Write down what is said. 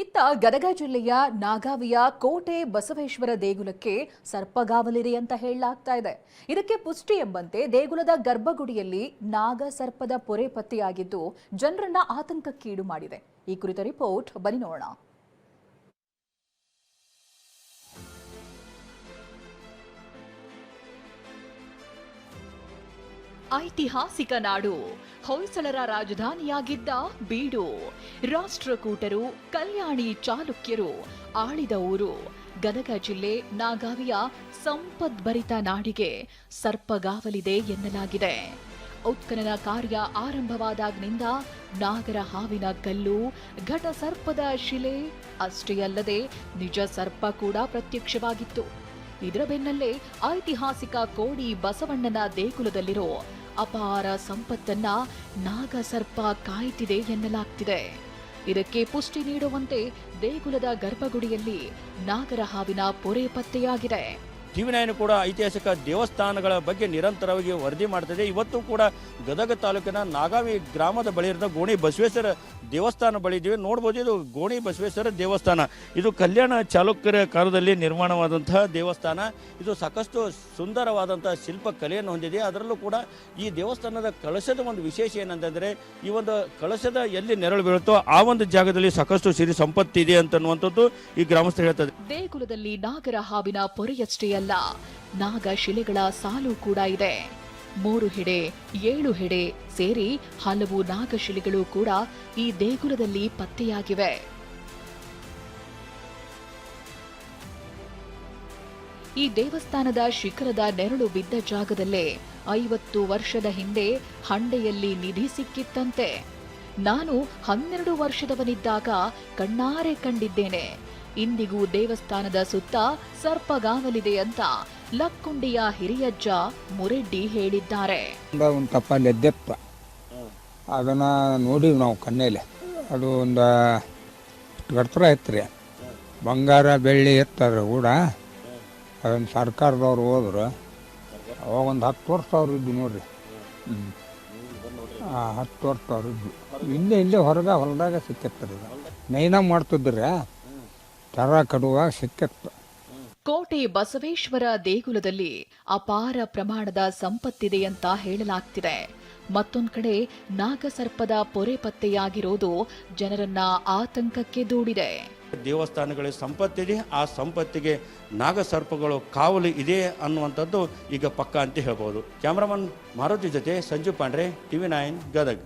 ಇತ್ತ ಗದಗ ಜಿಲ್ಲೆಯ ನಾಗಾವಿಯ ಕೋಟೆ ಬಸವೇಶ್ವರ ದೇಗುಲಕ್ಕೆ ಸರ್ಪಗಾವಲಿದೆ ಅಂತ ಹೇಳಲಾಗ್ತಾ ಇದೆ. ಇದಕ್ಕೆ ಪುಷ್ಟಿ ಎಂಬಂತೆ ದೇಗುಲದ ಗರ್ಭಗುಡಿಯಲ್ಲಿ ನಾಗ ಸರ್ಪದ ಪೊರೆ ಪತ್ತೆಯಾಗಿದ್ದು ಜನರನ್ನ ಆತಂಕಕ್ಕೀಡು ಮಾಡಿದೆ. ಈ ಕುರಿತ ರಿಪೋರ್ಟ್ ಬನ್ನಿ ನೋಡೋಣ. ಐತಿಹಾಸಿಕ ನಾಡು, ಹೊಯ್ಸಳರ ರಾಜಧಾನಿಯಾಗಿದ್ದ ಬೀಡು, ರಾಷ್ಟ್ರಕೂಟರು, ಕಲ್ಯಾಣಿ ಚಾಲುಕ್ಯರು ಆಳಿದ ಊರು. ಗದಗ ಜಿಲ್ಲೆ ನಾಗಾವಿಯ ಸಂಪದ್ಭರಿತ ನಾಡಿಗೆ ಸರ್ಪಗಾವಲಿದೆ ಎನ್ನಲಾಗಿದೆ. ಉತ್ಖನನ ಕಾರ್ಯ ಆರಂಭವಾದಾಗಿನಿಂದ ನಾಗರ ಹಾವಿನ ಕಲ್ಲು, ಘಟ ಸರ್ಪದ ಶಿಲೆ ಅಷ್ಟೇ ಅಲ್ಲದೆ ನಿಜ ಸರ್ಪ ಕೂಡ ಪ್ರತ್ಯಕ್ಷವಾಗಿತ್ತು. ಇದರ ಬೆನ್ನಲ್ಲೇ ಐತಿಹಾಸಿಕ ಕೋಡಿ ಬಸವಣ್ಣನ ದೇಗುಲದಲ್ಲಿರೋ ಅಪಾರ ಸಂಪತ್ತನ್ನ ನಾಗಸರ್ಪ ಕಾಯ್ತಿದೆ ಎನ್ನಲಾಗ್ತಿದೆ. ಇದಕ್ಕೆ ಪುಷ್ಟಿ ನೀಡುವಂತೆ ದೇಗುಲದ ಗರ್ಭಗುಡಿಯಲ್ಲಿ ನಾಗರ ಹಾವಿನ ಪೊರೆ ಪತ್ತೆಯಾಗಿದೆ. ಟಿವಿ9 ಕೂಡ ಐತಿಹಾಸಿಕ ದೇವಸ್ಥಾನಗಳ ಬಗ್ಗೆ ನಿರಂತರವಾಗಿ ವರದಿ ಮಾಡ್ತಿದೆ. ಇವತ್ತು ಕೂಡ ಗದಗ ತಾಲೂಕಿನ ನಾಗಾವಿ ಗ್ರಾಮದ ಬಳಿ ಇರುವ ಗೋಣಿ ಬಸವೇಶ್ವರ ದೇವಸ್ಥಾನ ಬಳಿ ಇದ್ದೀವಿ. ನೋಡ್ಬೋದು, ಇದು ಗೋಣಿ ಬಸವೇಶ್ವರ ದೇವಸ್ಥಾನ. ಇದು ಕಲ್ಯಾಣ ಚಾಲುಕ್ಯರ ಕಾಲದಲ್ಲಿ ನಿರ್ಮಾಣವಾದಂತಹ ದೇವಸ್ಥಾನ. ಇದು ಸಾಕಷ್ಟು ಸುಂದರವಾದಂತಹ ಶಿಲ್ಪ ಕಲೆಯನ್ನು ಹೊಂದಿದೆ. ಅದರಲ್ಲೂ ಕೂಡ ಈ ದೇವಸ್ಥಾನದ ಕಳಶದ ಒಂದು ವಿಶೇಷ ಏನಂತಂದರೆ, ಈ ಒಂದು ಕಳಶದ ಎಲ್ಲಿ ನೆರಳು ಬೀಳುತ್ತೋ ಆ ಒಂದು ಜಾಗದಲ್ಲಿ ಸಾಕಷ್ಟು ಸಿರಿ ಸಂಪತ್ತಿದೆ ಅಂತನ್ನುವಂಥದ್ದು ಈ ಗ್ರಾಮಸ್ಥರು ಹೇಳ್ತಾರೆ. ದೇಗುಲದಲ್ಲಿ ನಾಗರ ಹಾವಿನ ಪೊರೆಯಷ್ಟೇ ಅಲ್ಲ, ನಾಗ ಶಿಲೆಗಳ ಸಾಲು ಕೂಡ ಇದೆ. 3 ಹೆಡೆ 7 ಹೆಡೆ ಸೇರಿ ಹಲವು ನಾಗಶಿಲೆಗಳು ಕೂಡ ಈ ದೇಗುಲದಲ್ಲಿ ಪತ್ತೆಯಾಗಿವೆ. ಈ ದೇವಸ್ಥಾನದ ಶಿಖರದ ನೆರಳು ಬಿದ್ದ ಜಾಗದಲ್ಲೇ 50 ವರ್ಷದ ಹಿಂದೆ ಹಂಡೆಯಲ್ಲಿ ನಿಧಿ ಸಿಕ್ಕಿತ್ತಂತೆ. ನಾನು 12 ವರ್ಷದವನಿದ್ದಾಗ ಕಣ್ಣಾರೆ ಕಂಡಿದ್ದೇನೆ. ಇಂದಿಗೂ ದೇವಸ್ಥಾನದ ಸುತ್ತ ಸರ್ಪಗಾವಲಿದೆ ಅಂತ ಲಕ್ಕುಂಡಿಯ ಹಿರಿಯಜ್ಜ ಮುರೆಡ್ಡಿ ಹೇಳಿದ್ದಾರೆ. ಒಂದು ತಪ್ಪಲ್ಲಿ ಎದ್ದೆಪ್ಪ ಅದನ್ನ ನೋಡಿ ನಾವು ಕಣ್ಣೇಲೆ ಅದು ಒಂದು ಗಡ್ತರ ಐತ್ರಿ. ಬಂಗಾರ ಬೆಳ್ಳಿ ಎತ್ತಾರೆ ಕೂಡ ಅದನ್ನು ಸರ್ಕಾರದವ್ರು ಹೋದ್ರು. ಅವಾಗ ಒಂದು 10 ವರ್ಷ ಅವ್ರು ಇದ್ದು ನೋಡ್ರಿ. 10 ವರ್ಷ ಅವ್ರು ಇದ್ದು ಇಲ್ಲೇ ಹೊಲದಾಗ ಸಿಕ್ಕಿರ್ತಾರೆ. ನೈನ ಮಾಡ್ತಿದ್ರೆ ತರ ಕಡುವಾಗ ಸಿಕ್ಕಿತ್ತು. ಕೋಟೆ ಬಸವೇಶ್ವರ ದೇಗುಲದಲ್ಲಿ ಅಪಾರ ಪ್ರಮಾಣದ ಸಂಪತ್ತಿದೆ ಅಂತ ಹೇಳಲಾಗ್ತಿದೆ. ಮತ್ತೊಂದು ಕಡೆ ನಾಗಸರ್ಪದ ಪೊರೆ ಪತ್ತೆಯಾಗಿರೋದು ಜನರನ್ನ ಆತಂಕಕ್ಕೆ ದೂಡಿದೆ. ದೇವಸ್ಥಾನಗಳ ಸಂಪತ್ತಿದೆ, ಆ ಸಂಪತ್ತಿಗೆ ನಾಗಸರ್ಪಗಳು ಕಾವಲು ಇದೆ ಅನ್ನುವಂಥದ್ದು ಈಗ ಪಕ್ಕಾ ಅಂತ ಹೇಳ್ಬೋದು. ಕ್ಯಾಮ್ರಾಮನ್ ಮಾರುತಿ ಜೊತೆ ಸಂಜು ಪಾಂಡ್ರೆ, ಟಿವಿ9 ಗದಗ್.